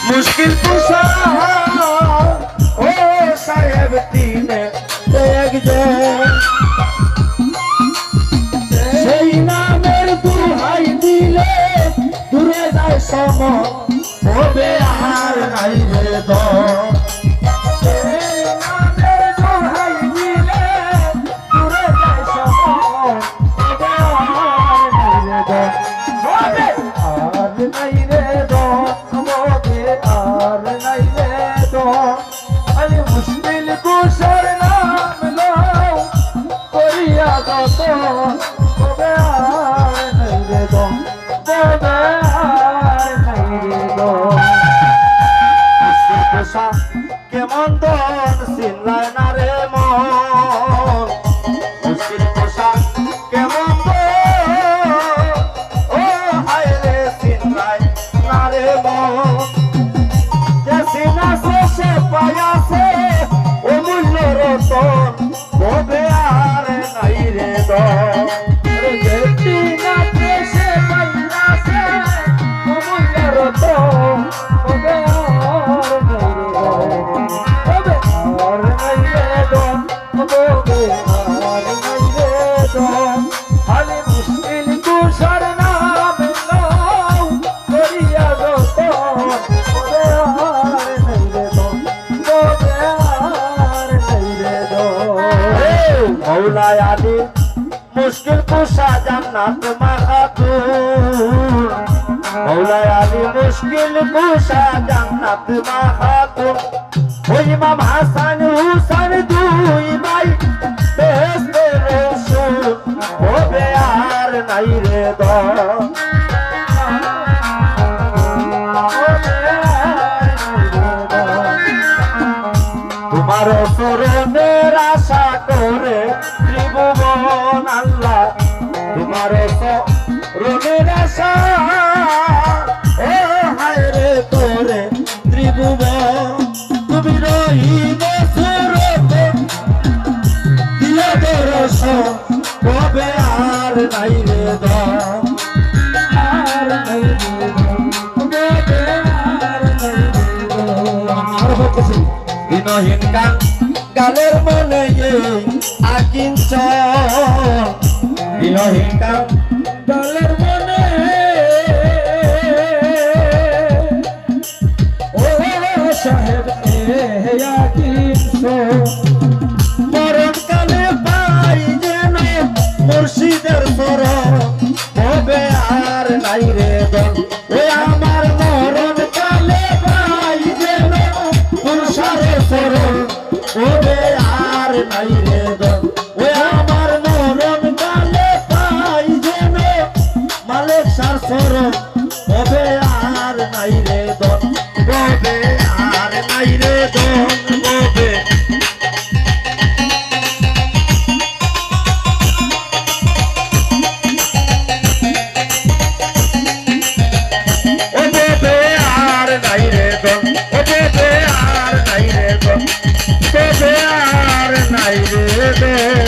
মুশকিল কুশা ও সাহেব তিনে এক যে সেই নামের দুহাই দিলে দূরে যায় সম হবে আর নাই রে দ কেমন দন চিনলায় না রে মন মুশকিল পোশাক কেমন ও হায় রে চিনলায় না রে মন যে চিনা সে পায়াছে অমূল্য রতন হবে আর নাই রে দন মৌলায় আলী মুশকিল কুশা জান্নাত মাখাতুন মৌলায় আলী মুশকিল কুশা জান্নাত মাখাতুন ওই ইমাম হাসান হুসাইন দুই ভাই বেহেশতের রসূল হবে আর নাই রে দ তোমার চরণের আশা করে ত্রিভুবন আল্লাহ তোমার চরণের আশা ও হায় রে তোরে ত্রিভুবন তুমি রহিবে সুরতে দিয়া দরস কবে আর নাই রে দ দিনহীন গান গালের মনে আকিঞ্চ দিনহীন গান গালের মনে ও সাহেব আকিঞ্চ মরণকালে পাই যেন মুর্শিদের শরণ হবে আর নাই রে দন ওই আমার মরণকালে পাই যেন মুর্শিদের শরণ হবে আর নাই রে দন ওই আমার মরণকালে পাই যেন মালিক সার শরণ হবে আর নাই রে দন হবে আর নাই রে দন হবে নাই রে